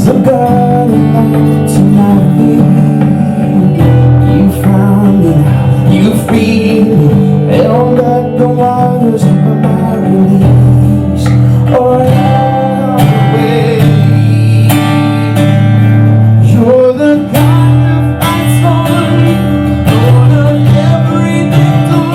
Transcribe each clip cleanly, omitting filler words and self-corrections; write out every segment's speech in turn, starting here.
a guiding light to my feet. You found me now, you freed me, held up the waters of my release. Oh, Yahweh, you're the God who fights for me, Lord of every victory.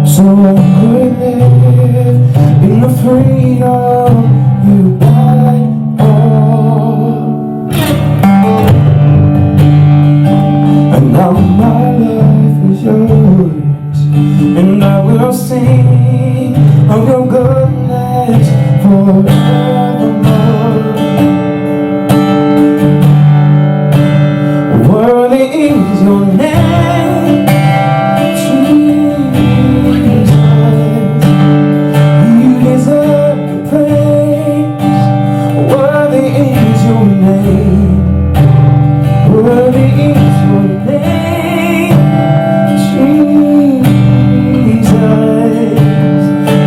So I could live in the freedom you died for. And now my life is yours, and I will sing of your goodness forevermore. Worthy is your name, Jesus,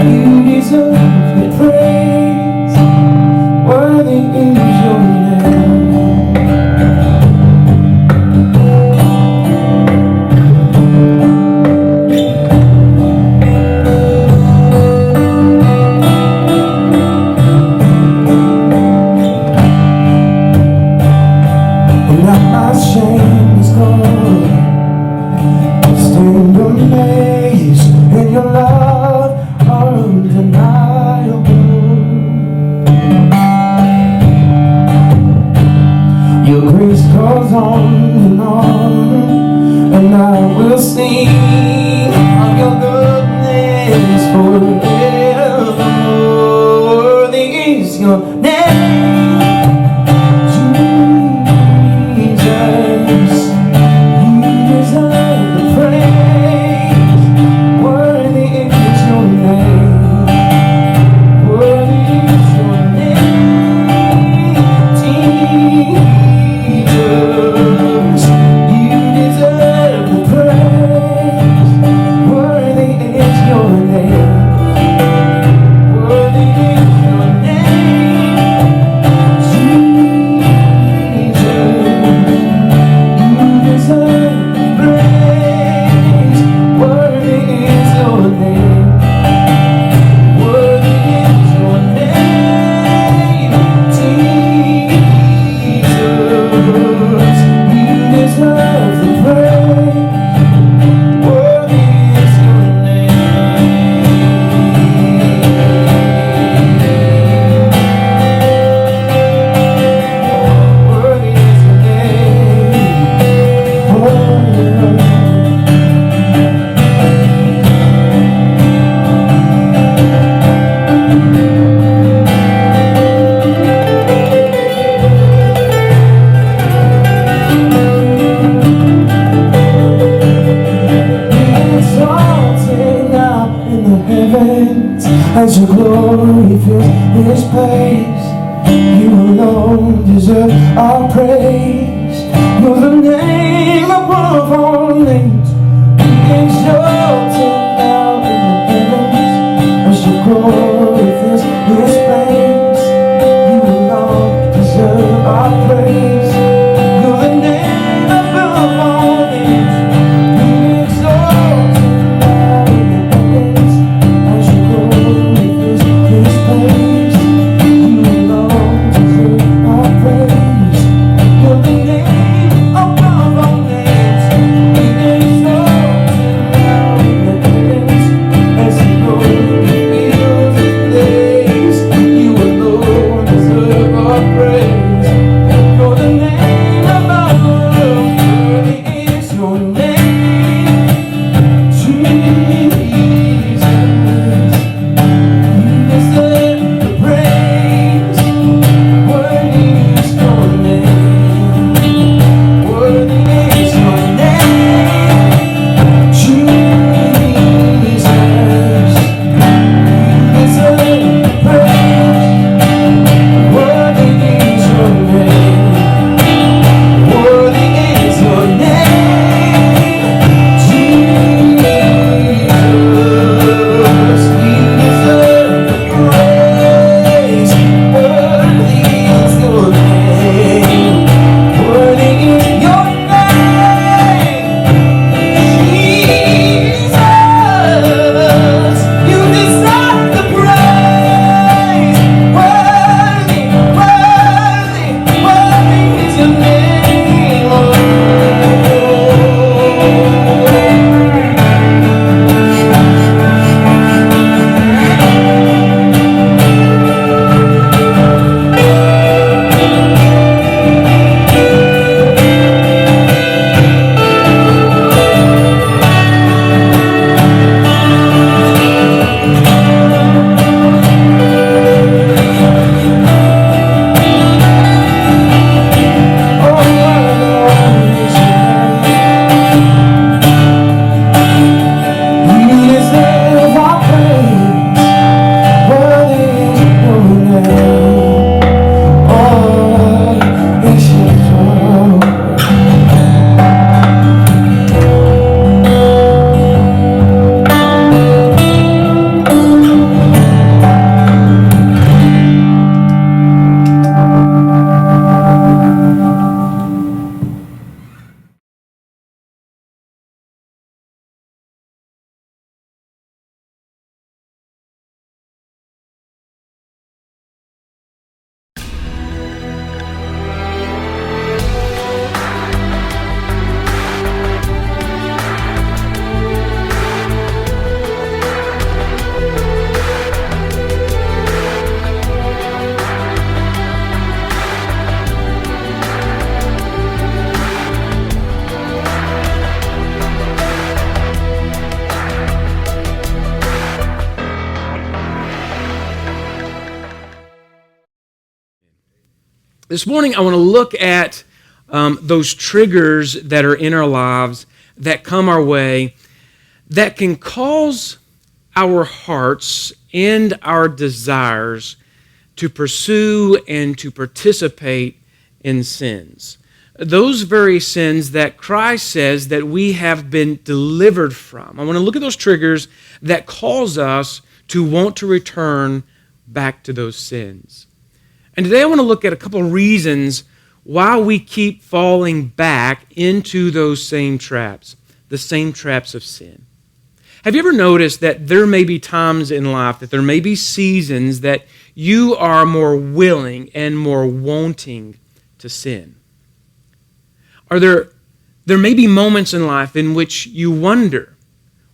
you grace goes on, and I will sing of your goodness forever. Worthy is your name, Jesus. You deserve the praise. Worthy is your name. Worthy is your name, Jesus. You deserve the praise. Worthy is your name. Worthy is your name, Jesus. You deserve the praise. Worthy is your name. Worthy is your name, Jesus. You deserve the praise. Worthy is your name. Worthy is your name. Exalted now in the heavens as your glory fills this place. You alone deserve our praise. You're the name above all names. Be exalted now in the heavens as your glory fills this place. You alone deserve our praise. You're the name above all names. Be exalted now in the heavens as your glory fills this place. You alone deserve our praise. This morning, I want to look at those triggers that are in our lives that come our way that can cause our hearts and our desires to pursue and to participate in sins. Those very sins that Christ says that we have been delivered from. I want to look at those triggers that cause us to want to return back to those sins. And today I want to look at a couple of reasons why we keep falling back into those same traps, the same traps of sin. Have you ever noticed that there may be times in life, that there may be seasons that you are more willing and more wanting to sin? There may be moments in life in which you wonder,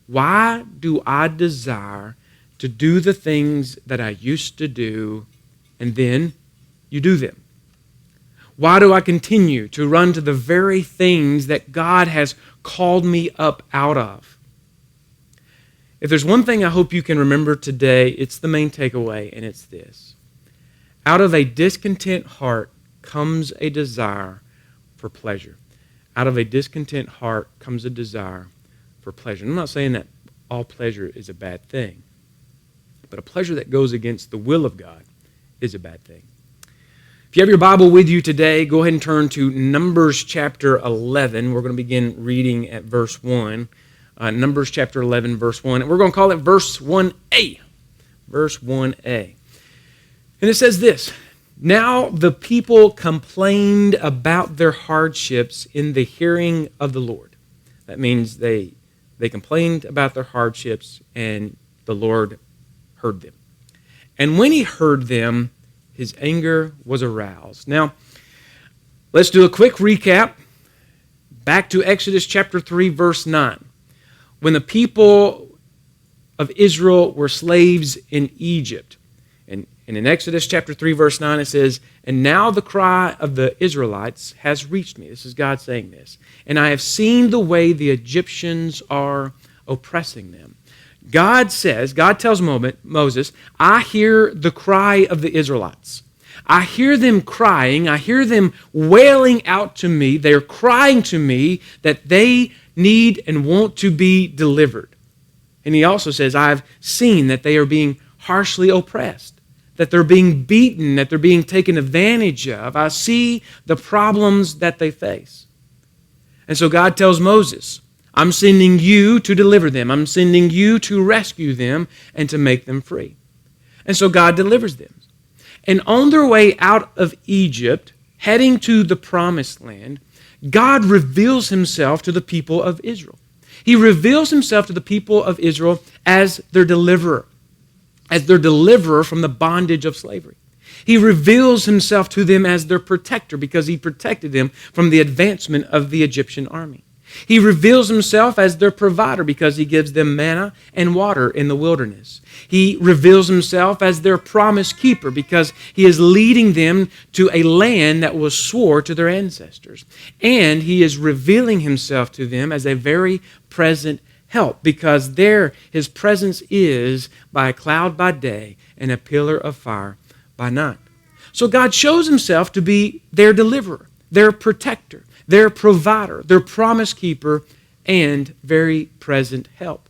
why do I desire to do the things that I used to do, and then you do them? Why do I continue to run to the very things that God has called me up out of? If there's one thing I hope you can remember today, it's the main takeaway, and it's this. Out of a discontent heart comes a desire for pleasure. Out of a discontent heart comes a desire for pleasure. I'm not saying that all pleasure is a bad thing, but a pleasure that goes against the will of God is a bad thing. If you have your Bible with you today, go ahead and turn to Numbers chapter 11. We're going to begin reading at verse 1. Numbers chapter 11, verse 1. And we're going to call it verse 1a. Verse 1a. And it says this, "Now the people complained about their hardships in the hearing of the Lord." That means they complained about their hardships, and the Lord heard them. "And when he heard them, his anger was aroused." Now, let's do a quick recap. Back to Exodus chapter 3, verse 9. When the people of Israel were slaves in Egypt. And in Exodus chapter 3, verse 9, it says, "And now the cry of the Israelites has reached me." This is God saying this. "And I have seen the way the Egyptians are oppressing them." God tells Moses, "I hear the cry of the Israelites. I hear them crying. I hear them wailing out to me. They're crying to me that they need and want to be delivered." And he also says, "I've seen that they are being harshly oppressed, that they're being beaten, that they're being taken advantage of. I see the problems that they face." And so God tells Moses, "I'm sending you to deliver them. I'm sending you to rescue them and to make them free." And so God delivers them. And on their way out of Egypt, heading to the promised land, God reveals himself to the people of Israel. He reveals himself to the people of Israel as their deliverer from the bondage of slavery. He reveals himself to them as their protector because he protected them from the advancement of the Egyptian army. He reveals himself as their provider because he gives them manna and water in the wilderness. He reveals himself as their promise keeper because he is leading them to a land that was swore to their ancestors. And he is revealing himself to them as a very present help because there his presence is by a cloud by day and a pillar of fire by night. So God shows himself to be their deliverer, their protector, their provider, their promise keeper, and very present help.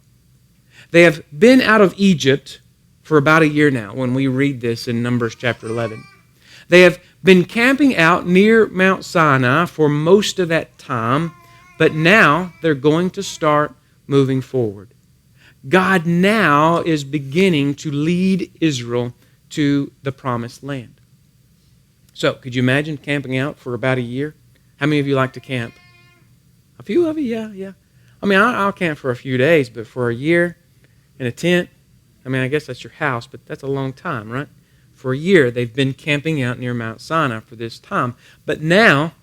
They have been out of Egypt for about a year now when we read this in Numbers chapter 11. They have been camping out near Mount Sinai for most of that time, but now they're going to start moving forward. God now is beginning to lead Israel to the promised land. So, could you imagine camping out for about a year? How many of you like to camp? A few of you, yeah. I mean, I'll camp for a few days, but for a year in a tent, I mean, I guess that's your house, but that's a long time, right? For a year, they've been camping out near Mount Sinai for this time. But now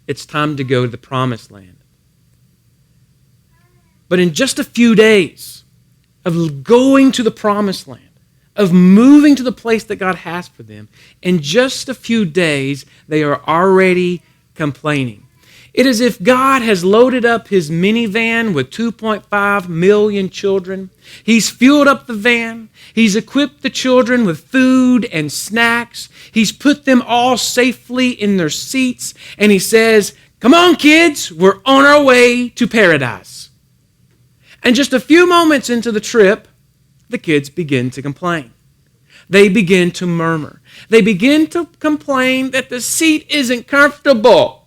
it's time to go to the promised land. But in just a few days of going to the promised land, of moving to the place that God has for them, in just a few days, they are already complaining. It is as if God has loaded up his minivan with 2.5 million children. He's fueled up the van. He's equipped the children with food and snacks. He's put them all safely in their seats. And he says, "Come on, kids, we're on our way to paradise." And just a few moments into the trip, the kids begin to complain. They begin to murmur. They begin to complain that the seat isn't comfortable.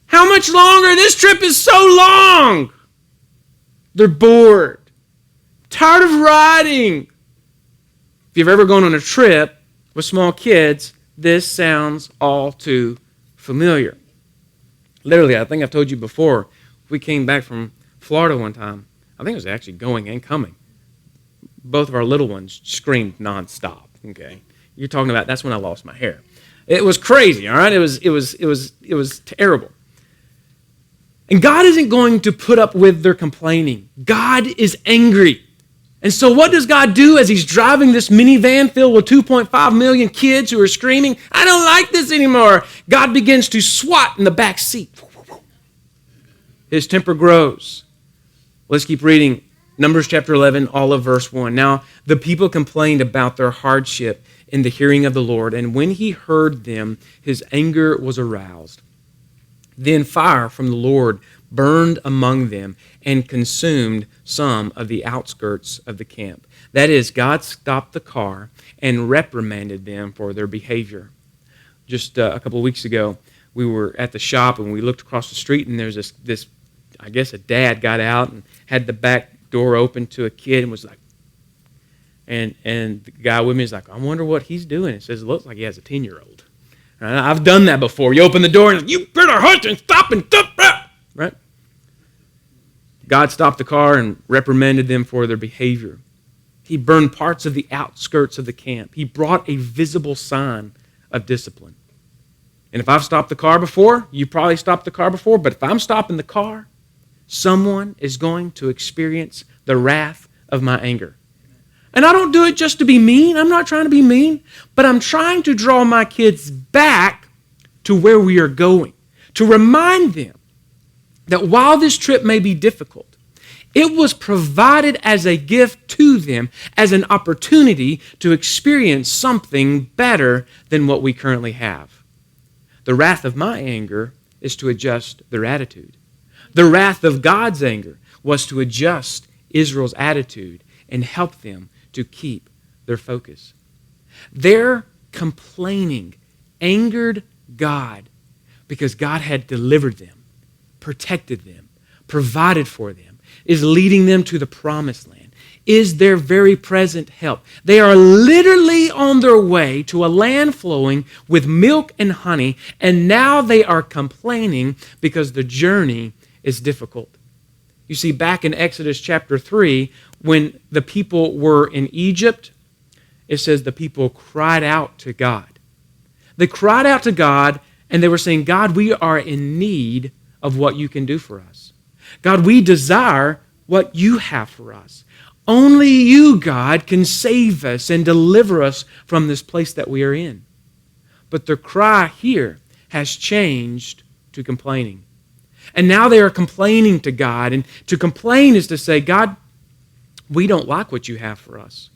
How much longer? This trip is so long. They're bored, tired of riding. If you've ever gone on a trip with small kids, this sounds all too familiar. Literally, I think I've told you before, we came back from Florida one time. I think it was actually going and coming. Both of our little ones screamed nonstop. Okay, you're talking about that's when I lost my hair. It was crazy. All right, it was terrible. And God isn't going to put up with their complaining. God is angry. And so what does God do as he's driving this minivan filled with 2.5 million kids who are screaming, "I don't like this anymore"? God begins to swat in the back seat. His temper grows. Let's keep reading. Numbers chapter 11, all of verse 1. Now the people complained about their hardship in the hearing of the Lord, and when he heard them, his anger was aroused. Then fire from the Lord burned among them and consumed some of the outskirts of the camp. That is, God stopped the car and reprimanded them for their behavior. Just a couple of weeks ago, we were at the shop and we looked across the street, and there's this I guess a dad got out and had the back door open to a kid and was like, and the guy with me is like, "I wonder what he's doing." It says it looks like he has a 10-year-old. I've done that before. You open the door and "You better hush and stop and stop," right? God stopped the car and reprimanded them for their behavior. He burned parts of the outskirts of the camp. He brought a visible sign of discipline. And if I've stopped the car before, you probably stopped the car before, but if I'm stopping the car, someone is going to experience the wrath of my anger. And I don't do it just to be mean. I'm not trying to be mean, but I'm trying to draw my kids back to where we are going, to remind them that while this trip may be difficult, it was provided as a gift to them, as an opportunity to experience something better than what we currently have. The wrath of my anger is to adjust their attitude. The wrath of God's anger was to adjust Israel's attitude and help them to keep their focus. Their complaining angered God because God had delivered them, protected them, provided for them, is leading them to the promised land, is their very present help. They are literally on their way to a land flowing with milk and honey, and now they are complaining because the journey is difficult. You see, back in Exodus chapter 3, when the people were in Egypt, it says the people cried out to God. They cried out to God, and they were saying, "God, we are in need of what you can do for us. God, we desire what you have for us. Only you, God, can save us and deliver us from this place that we are in." But their cry here has changed to complaining. And now they are complaining to God. And to complain is to say, "God, we don't like what you have for us.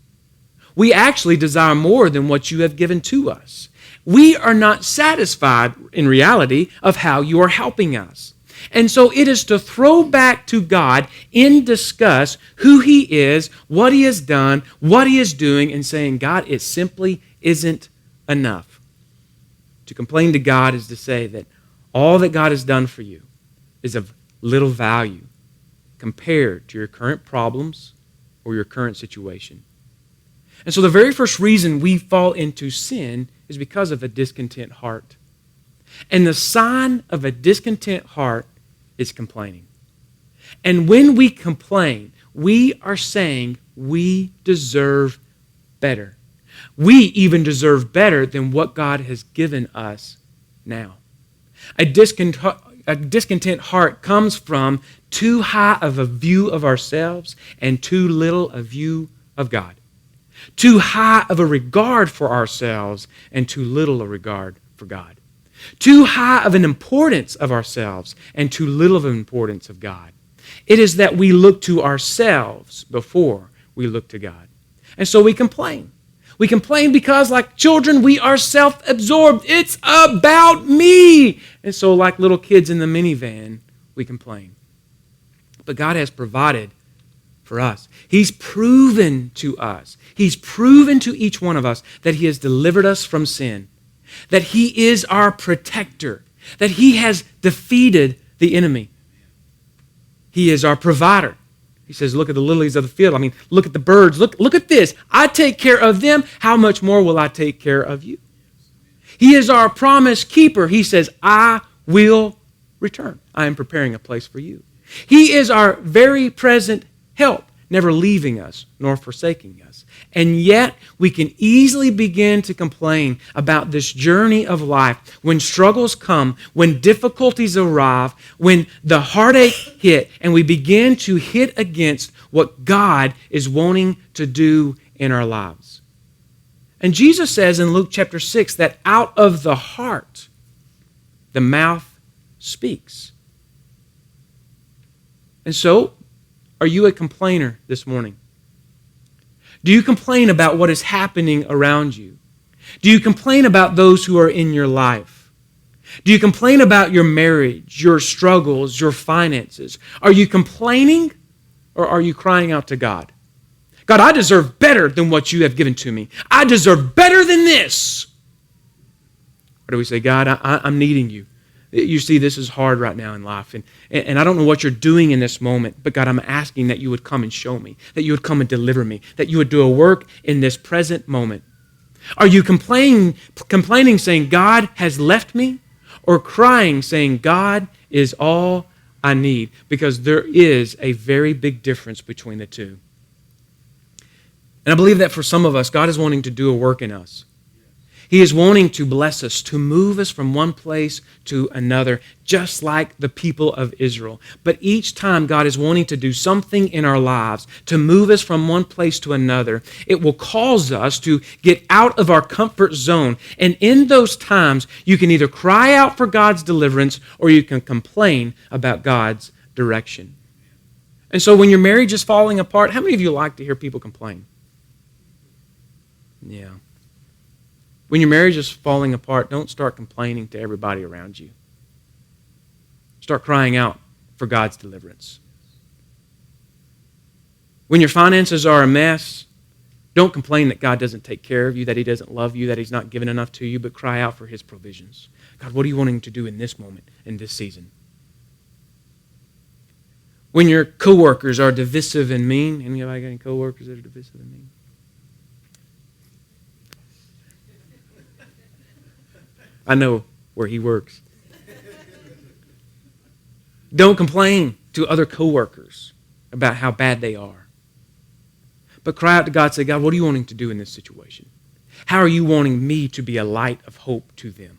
We actually desire more than what you have given to us. We are not satisfied in reality of how you are helping us." And so it is to throw back to God in disgust who he is, what he has done, what he is doing, and saying, "God, it simply isn't enough." To complain to God is to say that all that God has done for you is of little value compared to your current problems or your current situation. And so the very first reason we fall into sin is because of a discontent heart. And the sign of a discontent heart is complaining. And when we complain, we are saying we deserve better. We even deserve better than what God has given us now. A discontent heart comes from too high of a view of ourselves and too little a view of God. Too high of a regard for ourselves and too little a regard for God. too high of an importance of ourselves and too little of an importance of God. It is that we look to ourselves before we look to God. And so we complain. We complain because, like children, we are self-absorbed. It's about me. And so, like little kids in the minivan, we complain. But God has provided for us. He's proven to us. He's proven to each one of us that He has delivered us from sin, that He is our protector, that He has defeated the enemy. He is our provider. He says, look at the lilies of the field. I mean, look at the birds. Look at this. I take care of them. How much more will I take care of you? He is our promise keeper. He says, I will return. I am preparing a place for you. He is our very present help, never leaving us nor forsaking us. And yet, we can easily begin to complain about this journey of life when struggles come, when difficulties arrive, when the heartache hit, and we begin to hit against what God is wanting to do in our lives. And Jesus says in Luke chapter 6 that out of the heart, the mouth speaks. And so, are you a complainer this morning? Do you complain about what is happening around you? Do you complain about those who are in your life? Do you complain about your marriage, your struggles, your finances? Are you complaining or are you crying out to God? God, I deserve better than what you have given to me. I deserve better than this. Or do we say, God, I'm needing you. You see, this is hard right now in life, and I don't know what you're doing in this moment, but God, I'm asking that you would come and show me, that you would come and deliver me, that you would do a work in this present moment. Are you complaining saying, God has left me, or crying saying, God is all I need? Because there is a very big difference between the two. And I believe that for some of us, God is wanting to do a work in us. He is wanting to bless us, to move us from one place to another, just like the people of Israel. But each time God is wanting to do something in our lives, to move us from one place to another, it will cause us to get out of our comfort zone. And in those times, you can either cry out for God's deliverance or you can complain about God's direction. And so when your marriage is falling apart, how many of you like to hear people complain? Yeah. When your marriage is falling apart, don't start complaining to everybody around you. Start crying out for God's deliverance. When your finances are a mess, don't complain that God doesn't take care of you, that He doesn't love you, that He's not given enough to you, but cry out for His provisions. God, what are you wanting to do in this moment, in this season? When your coworkers are divisive and mean, anybody got any coworkers that are divisive and mean? I know where he works. Don't complain to other coworkers about how bad they are. But cry out to God, say, God, what are you wanting to do in this situation? How are you wanting me to be a light of hope to them?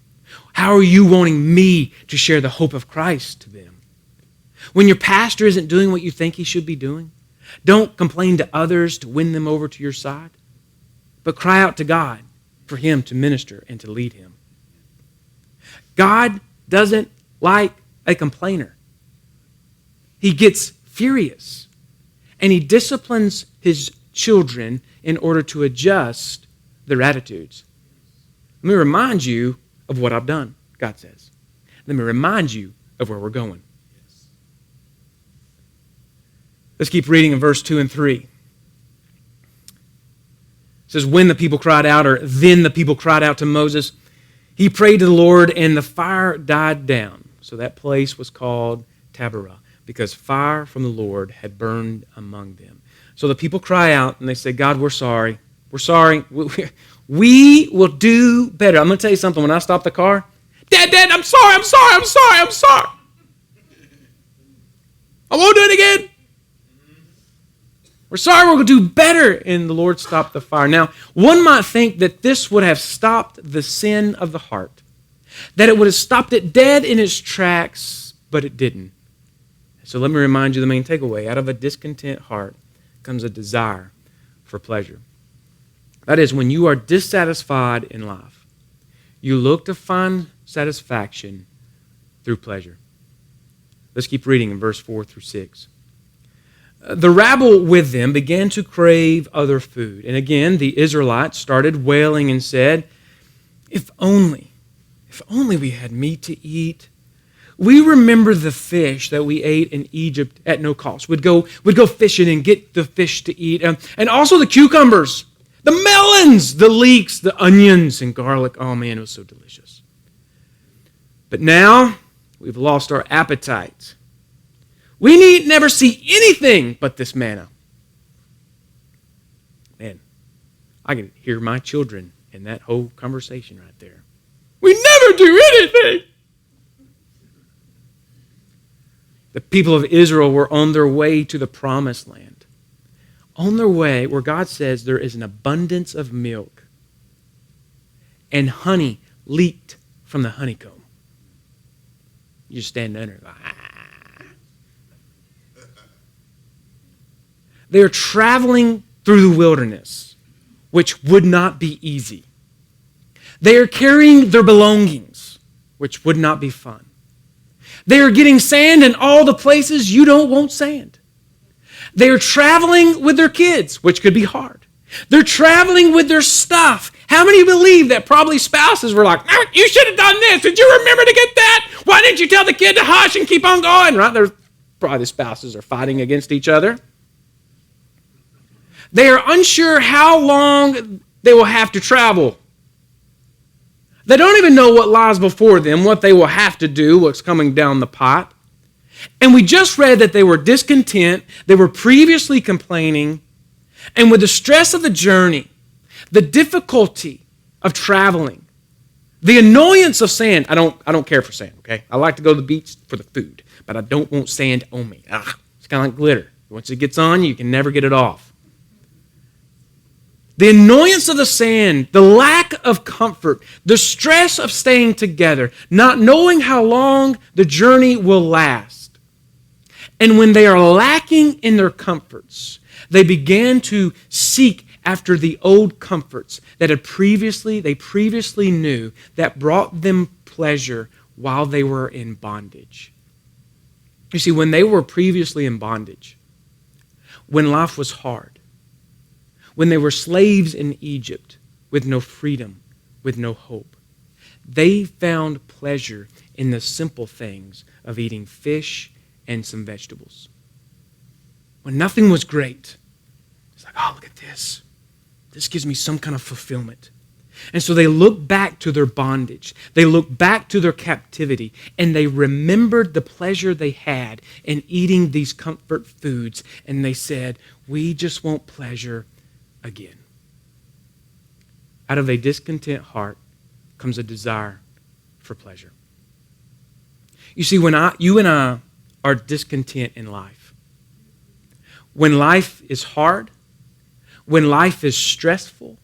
How are you wanting me to share the hope of Christ to them? When your pastor isn't doing what you think he should be doing, don't complain to others to win them over to your side, but cry out to God for Him to minister and to lead him. God doesn't like a complainer. He gets furious, and He disciplines His children in order to adjust their attitudes. Let me remind you of what I've done, God says. Let me remind you of where we're going. Let's keep reading in verse 2 and 3. It says, when the people cried out, or then the people cried out to Moses, he prayed to the Lord, and the fire died down. So that place was called Taberah, because fire from the Lord had burned among them. So the people cry out, and they say, God, we're sorry. We're sorry. We will do better. I'm going to tell you something. When I stop the car, Dad, I'm sorry. I won't do it again. We're sorry, we're going to do better. And the Lord stopped the fire. Now, one might think that this would have stopped the sin of the heart, that it would have stopped it dead in its tracks, but it didn't. So let me remind you the main takeaway. Out of a discontent heart comes a desire for pleasure. That is, when you are dissatisfied in life, you look to find satisfaction through pleasure. Let's keep reading in verse 4 through 6. The rabble with them began to crave other food. And again, the Israelites started wailing and said, if only we had meat to eat. We remember the fish that we ate in Egypt at no cost. We'd go fishing and get the fish to eat. And also the cucumbers, the melons, the leeks, the onions, and garlic. Oh man, it was so delicious. But now we've lost our appetite. We need never see anything but this manna. Man, I can hear my children in that whole conversation right there. We never do anything. The people of Israel were on their way to the promised land. On their way where God says there is an abundance of milk and honey leaked from the honeycomb. You just stand under and go, ah. They are traveling through the wilderness, which would not be easy. They are carrying their belongings, which would not be fun. They are getting sand in all the places you don't want sand. They are traveling with their kids, which could be hard. They're traveling with their stuff. How many believe that probably spouses were like, no, you should have done this. Did you remember to get that? Why didn't you tell the kid to hush and keep on going? Right? There's probably the spouses are fighting against each other. They are unsure how long they will have to travel. They don't even know what lies before them, what they will have to do, what's coming down the pipe. And we just read that they were discontent, they were previously complaining, and with the stress of the journey, the difficulty of traveling, the annoyance of sand. I don't care for sand, okay? I like to go to the beach for the food, but I don't want sand on me. It's kind of like glitter. Once it gets on you, you can never get it off. The annoyance of the sand, the lack of comfort, the stress of staying together, not knowing how long the journey will last. And when they are lacking in their comforts, they began to seek after the old comforts that they previously knew that brought them pleasure while they were in bondage. You see, when they were previously in bondage, when life was hard, when they were slaves in Egypt with no freedom, with no hope, they found pleasure in the simple things of eating fish and some vegetables. When nothing was great, it's like, oh, look at this. This gives me some kind of fulfillment. And so they look back to their bondage. They look back to their captivity, and they remembered the pleasure they had in eating these comfort foods, and they said, we just want pleasure again. Out of a discontent heart comes a desire for pleasure. You see, when you and I are discontent in life, when life is hard, when life is stressful,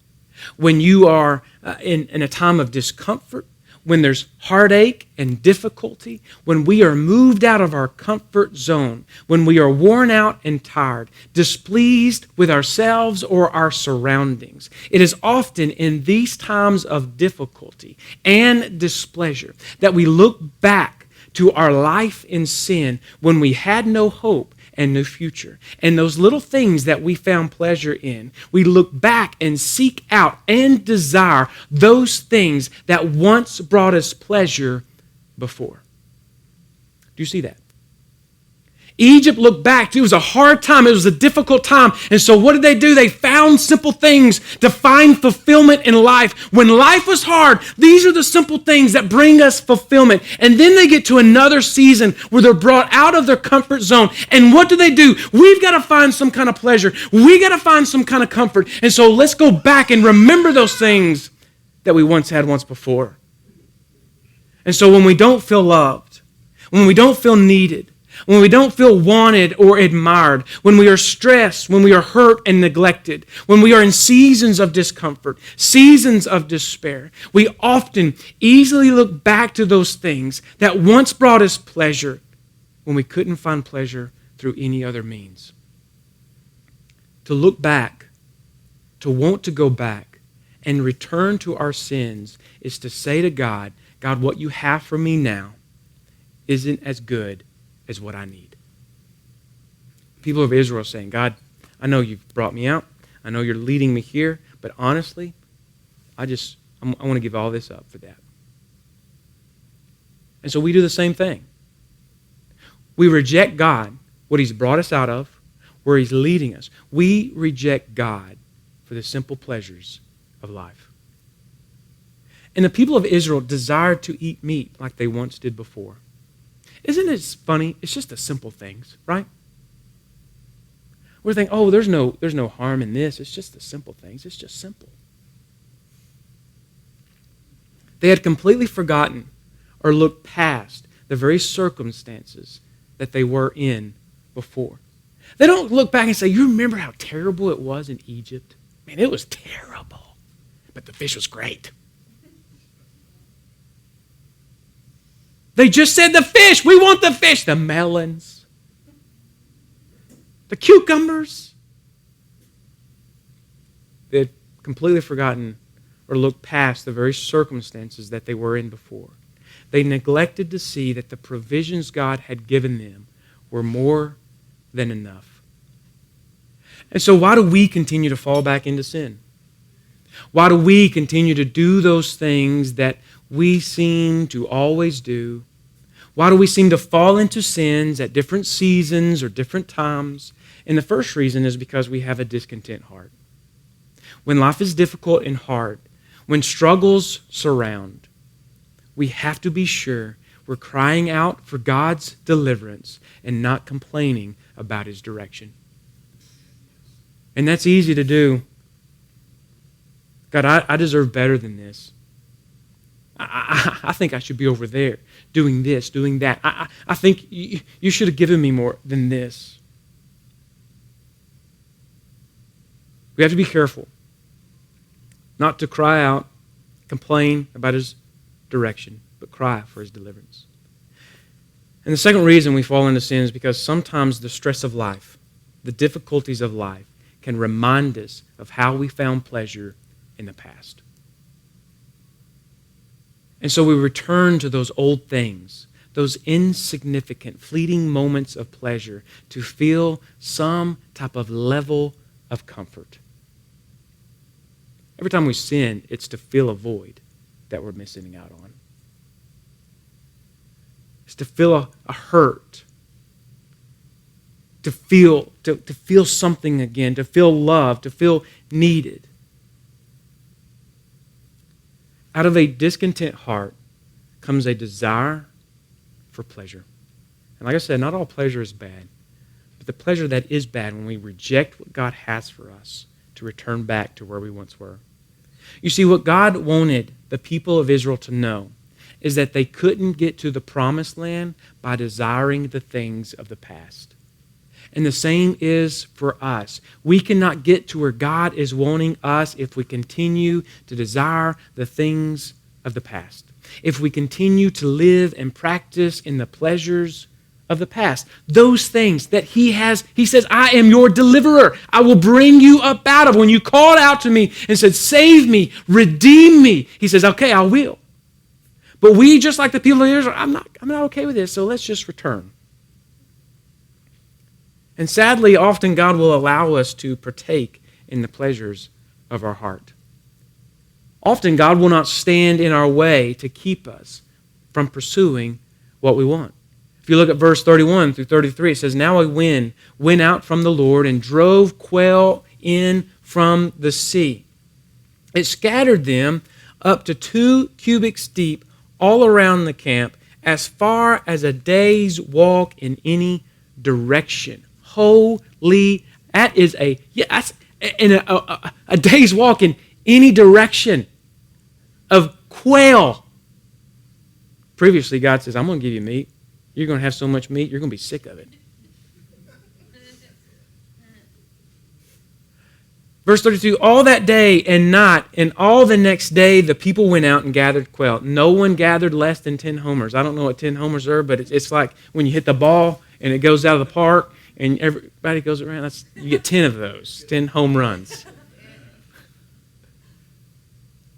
when you are in a time of discomfort, when there's heartache and difficulty, when we are moved out of our comfort zone, when we are worn out and tired, displeased with ourselves or our surroundings. It is often in these times of difficulty and displeasure that we look back to our life in sin when we had no hope and no future. And those little things that we found pleasure in, we look back and seek out and desire those things that once brought us pleasure before. Do you see that? Egypt looked back. It was a hard time. It was a difficult time. And so what did they do? They found simple things to find fulfillment in life. When life was hard, these are the simple things that bring us fulfillment. And then they get to another season where they're brought out of their comfort zone. And what do? We've got to find some kind of pleasure. We got to find some kind of comfort. And so let's go back and remember those things that we once had once before. And so when we don't feel loved, when we don't feel needed, when we don't feel wanted or admired, when we are stressed, when we are hurt and neglected, when we are in seasons of discomfort, seasons of despair, we often easily look back to those things that once brought us pleasure when we couldn't find pleasure through any other means. To look back, to want to go back and return to our sins is to say to God, God, what you have for me now isn't as good as what I need. People of Israel saying, God, I know you've brought me out. I know you're leading me here, but honestly, I want to give all this up for that. And so we do the same thing. We reject God, what he's brought us out of, where he's leading us. We reject God for the simple pleasures of life. And the people of Israel desired to eat meat like they once did before. Isn't it funny? It's just the simple things, right? We're thinking, there's no harm in this. It's just the simple things. It's just simple. They had completely forgotten or looked past the very circumstances that they were in before. They don't look back and say, you remember how terrible it was in Egypt? Man, it was terrible, but the fish was great. They just said the fish. We want the fish. The melons. The cucumbers. They had completely forgotten or looked past the very circumstances that they were in before. They neglected to see that the provisions God had given them were more than enough. And so why do we continue to fall back into sin? Why do we continue to do those things that we seem to always do? Why do we seem to fall into sins at different seasons or different times? And the first reason is because we have a discontent heart. When life is difficult and hard, when struggles surround, we have to be sure we're crying out for God's deliverance and not complaining about his direction. And that's easy to do. God, I deserve better than this. I think I should be over there doing this, doing that. I think you should have given me more than this. We have to be careful not to cry out, complain about his direction, but cry for his deliverance. And the second reason we fall into sin is because sometimes the stress of life, the difficulties of life, can remind us of how we found pleasure in the past. And so we return to those old things, those insignificant, fleeting moments of pleasure to feel some type of level of comfort. Every time we sin, it's to fill a void that we're missing out on. It's to feel a hurt, to feel something again, to feel love, to feel needed. Out of a discontent heart comes a desire for pleasure. And like I said, not all pleasure is bad. But the pleasure that is bad when we reject what God has for us to return back to where we once were. You see, what God wanted the people of Israel to know is that they couldn't get to the promised land by desiring the things of the past. And the same is for us. We cannot get to where God is wanting us if we continue to desire the things of the past. If we continue to live and practice in the pleasures of the past. Those things that he says, I am your deliverer. I will bring you up out of. When you called out to me and said, save me, redeem me, he says, okay, I will. But we, just like the people of Israel, I'm not okay with this, so let's just return. And sadly, often God will allow us to partake in the pleasures of our heart. Often God will not stand in our way to keep us from pursuing what we want. If you look at verse 31 through 33, it says, Now a wind went out from the Lord and drove quail in from the sea. It scattered them up to 2 cubits deep all around the camp, as far as a day's walk in any direction. Holy, that is a day's walk in any direction of quail. Previously, God says, I'm going to give you meat. You're going to have so much meat, you're going to be sick of it. Verse 32, all that day and night and all the next day the people went out and gathered quail. No one gathered less than 10 homers. I don't know what 10 homers are, but it's like when you hit the ball and it goes out of the park and everybody goes around. You get 10 of those, 10 home runs.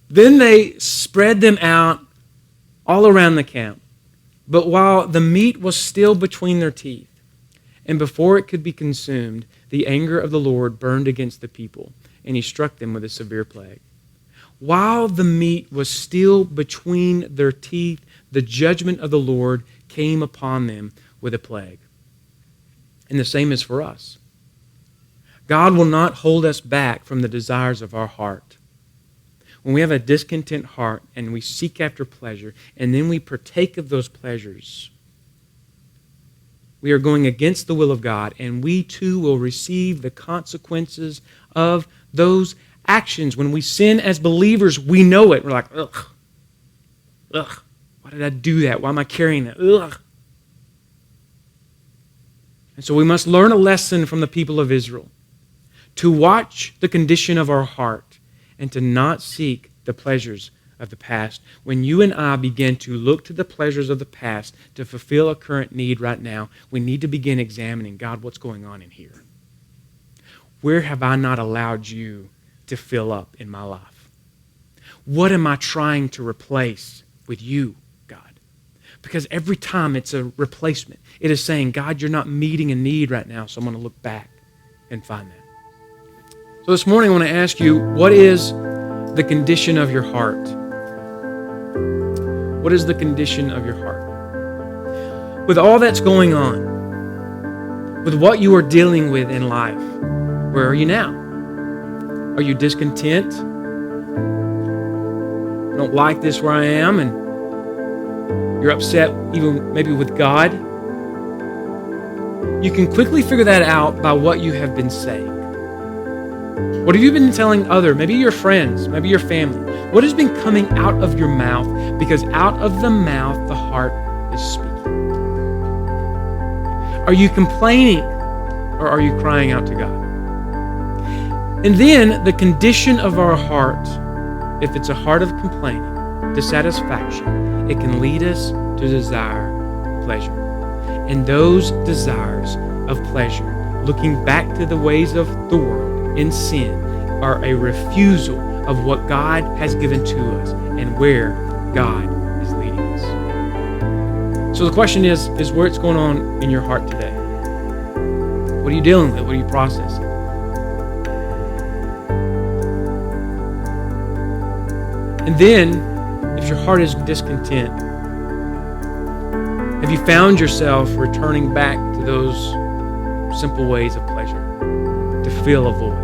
Then they spread them out all around the camp. But while the meat was still between their teeth, and before it could be consumed, the anger of the Lord burned against the people, and he struck them with a severe plague. While the meat was still between their teeth, the judgment of the Lord came upon them with a plague. And the same is for us. God will not hold us back from the desires of our heart. When we have a discontent heart and we seek after pleasure, and then we partake of those pleasures, we are going against the will of God, and we too will receive the consequences of those actions. When we sin as believers, we know it. We're like, ugh, why did I do that? Why am I carrying that? Ugh. And so we must learn a lesson from the people of Israel, to watch the condition of our heart and to not seek the pleasures of the past. When you and I begin to look to the pleasures of the past to fulfill a current need right now, we need to begin examining, God, what's going on in here? Where have I not allowed you to fill up in my life? What am I trying to replace with you, God? Because every time it's a replacement, it is saying, God, you're not meeting a need right now, so I'm going to look back and find that. So this morning I want to ask you, what is the condition of your heart? What is the condition of your heart? With all that's going on, with what you are dealing with in life, where are you now? Are you discontent? I don't like this where I am, and you're upset even maybe with God? You can quickly figure that out by what you have been saying. What have you been telling others? Maybe your friends, maybe your family. What has been coming out of your mouth? Because out of the mouth, the heart is speaking. Are you complaining or are you crying out to God? And then the condition of our heart, if it's a heart of complaining, dissatisfaction, it can lead us to desire pleasure. And those desires of pleasure, looking back to the ways of the world, in sin, are a refusal of what God has given to us and where God is leading us. So the question is what's going on in your heart today? What are you dealing with? What are you processing? And then, if your heart is discontent, have you found yourself returning back to those simple ways of pleasure to fill a void?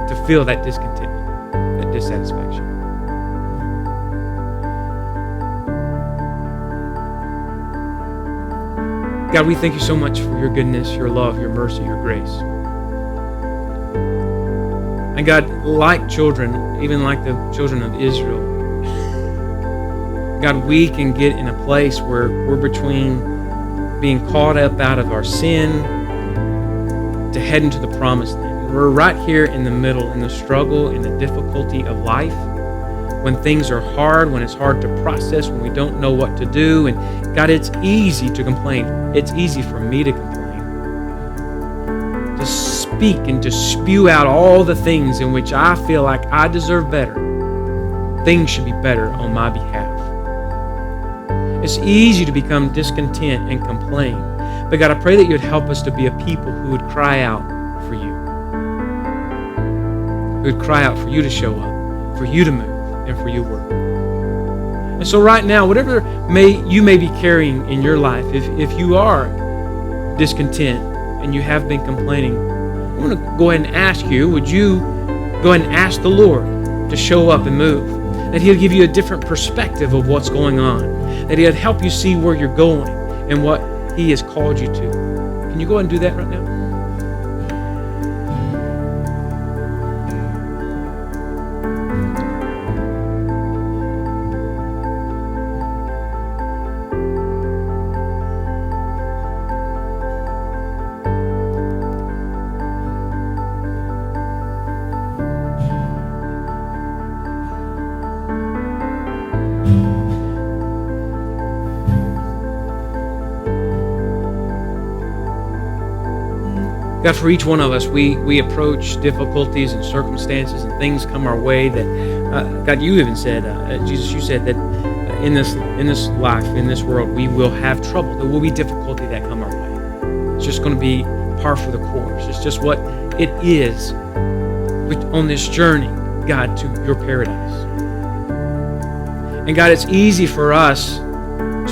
To feel that discontentment, that dissatisfaction. God, we thank you so much for your goodness, your love, your mercy, your grace. And God, like children, even like the children of Israel, God, we can get in a place where we're between being caught up out of our sin to head into the promised land. We're right here in the middle, in the struggle, in the difficulty of life, when things are hard, when it's hard to process, when we don't know what to do. And God, it's easy to complain. It's easy for me to complain, to speak and to spew out all the things in which I feel like I deserve better. Things should be better on my behalf. It's easy to become discontent and complain. But God, I pray that you'd help us to be a people who would cry out for you. Who would cry out for you to show up, for you to move, and for you to work. And so right now, whatever you may be carrying in your life, if you are discontent and you have been complaining, I want to go ahead and ask you, would you go ahead and ask the Lord to show up and move? That He'll give you a different perspective of what's going on. That He'll help you see where you're going and what He has called you to. Can you go ahead and do that right now? God, for each one of us, we approach difficulties and circumstances and things come our way that, God, you even said, Jesus, you said that in this life, in this world, we will have trouble. There will be difficulty that come our way. It's just going to be par for the course. It's just what it is on this journey, God, to your paradise. And God, it's easy for us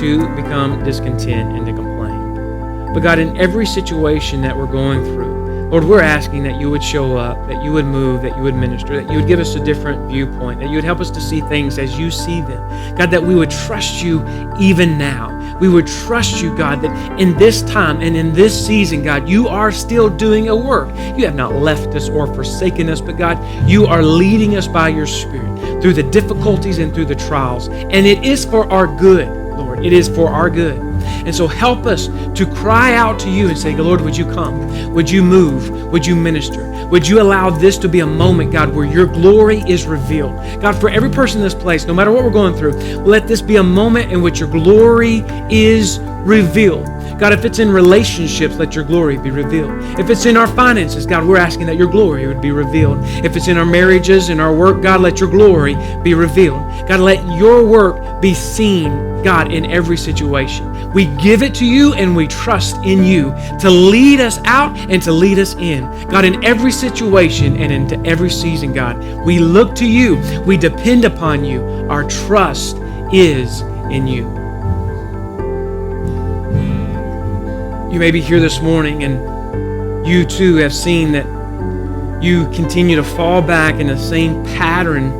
to become discontent and to complain. But God, in every situation that we're going through, Lord, we're asking that you would show up, that you would move, that you would minister, that you would give us a different viewpoint, that you would help us to see things as you see them. God, that we would trust you even now. We would trust you, God, that in this time and in this season, God, you are still doing a work. You have not left us or forsaken us, but God, you are leading us by your Spirit through the difficulties and through the trials. And it is for our good, Lord. It is for our good. And so help us to cry out to you and say, Lord, would you come? Would you move? Would you minister? Would you allow this to be a moment, God, where your glory is revealed? God, for every person in this place, no matter what we're going through, let this be a moment in which your glory is revealed. God, if it's in relationships, let your glory be revealed. If it's in our finances, God, we're asking that your glory would be revealed. If it's in our marriages, in our work, God, let your glory be revealed. God, let your work be seen, God, in every situation. We give it to you and we trust in you to lead us out and to lead us in. God, in every situation and into every season, God, we look to you. We depend upon you. Our trust is in you. You may be here this morning and you too have seen that you continue to fall back in the same pattern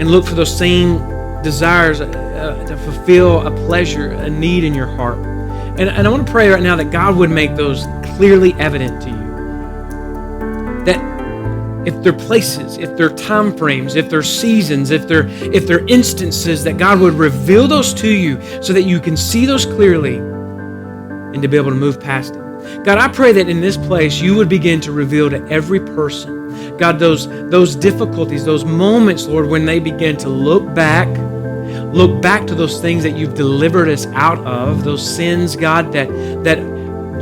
and look for those same desires to fulfill a pleasure, a need in your heart. And I want to pray right now that God would make those clearly evident to you. That if there are places, if there are time frames, if there are seasons, if there are instances, that God would reveal those to you so that you can see those clearly and to be able to move past them. God, I pray that in this place you would begin to reveal to every person, God, those difficulties, those moments, Lord, when they begin to look back to those things that you've delivered us out of, those sins, God, that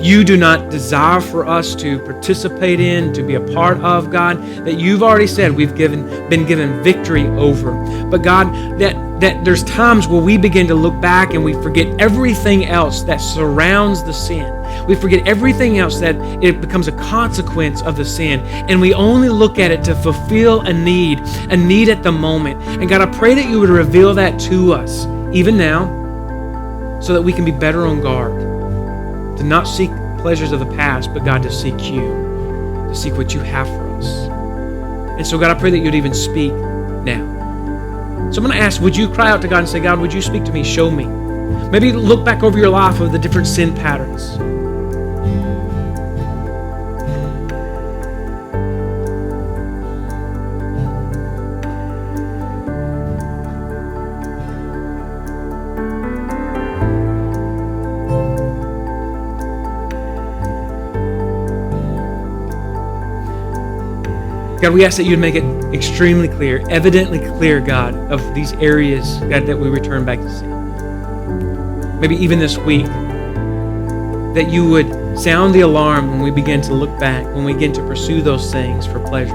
you do not desire for us to participate in, to be a part of, God, that you've already said we've been given victory over. But God, that there's times where we begin to look back and we forget everything else that surrounds the sin. We forget everything else that it becomes a consequence of the sin. And we only look at it to fulfill a need at the moment. And God, I pray that you would reveal that to us, even now, so that we can be better on guard. To not seek pleasures of the past, but God, to seek you, to seek what you have for us. And so God, I pray that you'd even speak now. So I'm going to ask, would you cry out to God and say, God, would you speak to me, show me? Maybe look back over your life of the different sin patterns. God, we ask that you'd make it extremely clear, evidently clear, God, of these areas, God, that we return back to sin. Maybe even this week, that you would sound the alarm when we begin to look back, when we begin to pursue those things for pleasure.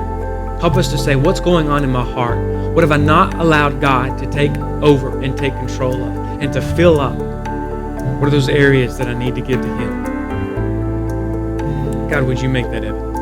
Help us to say, what's going on in my heart? What have I not allowed God to take over and take control of and to fill up? What are those areas that I need to give to Him? God, would you make that evident?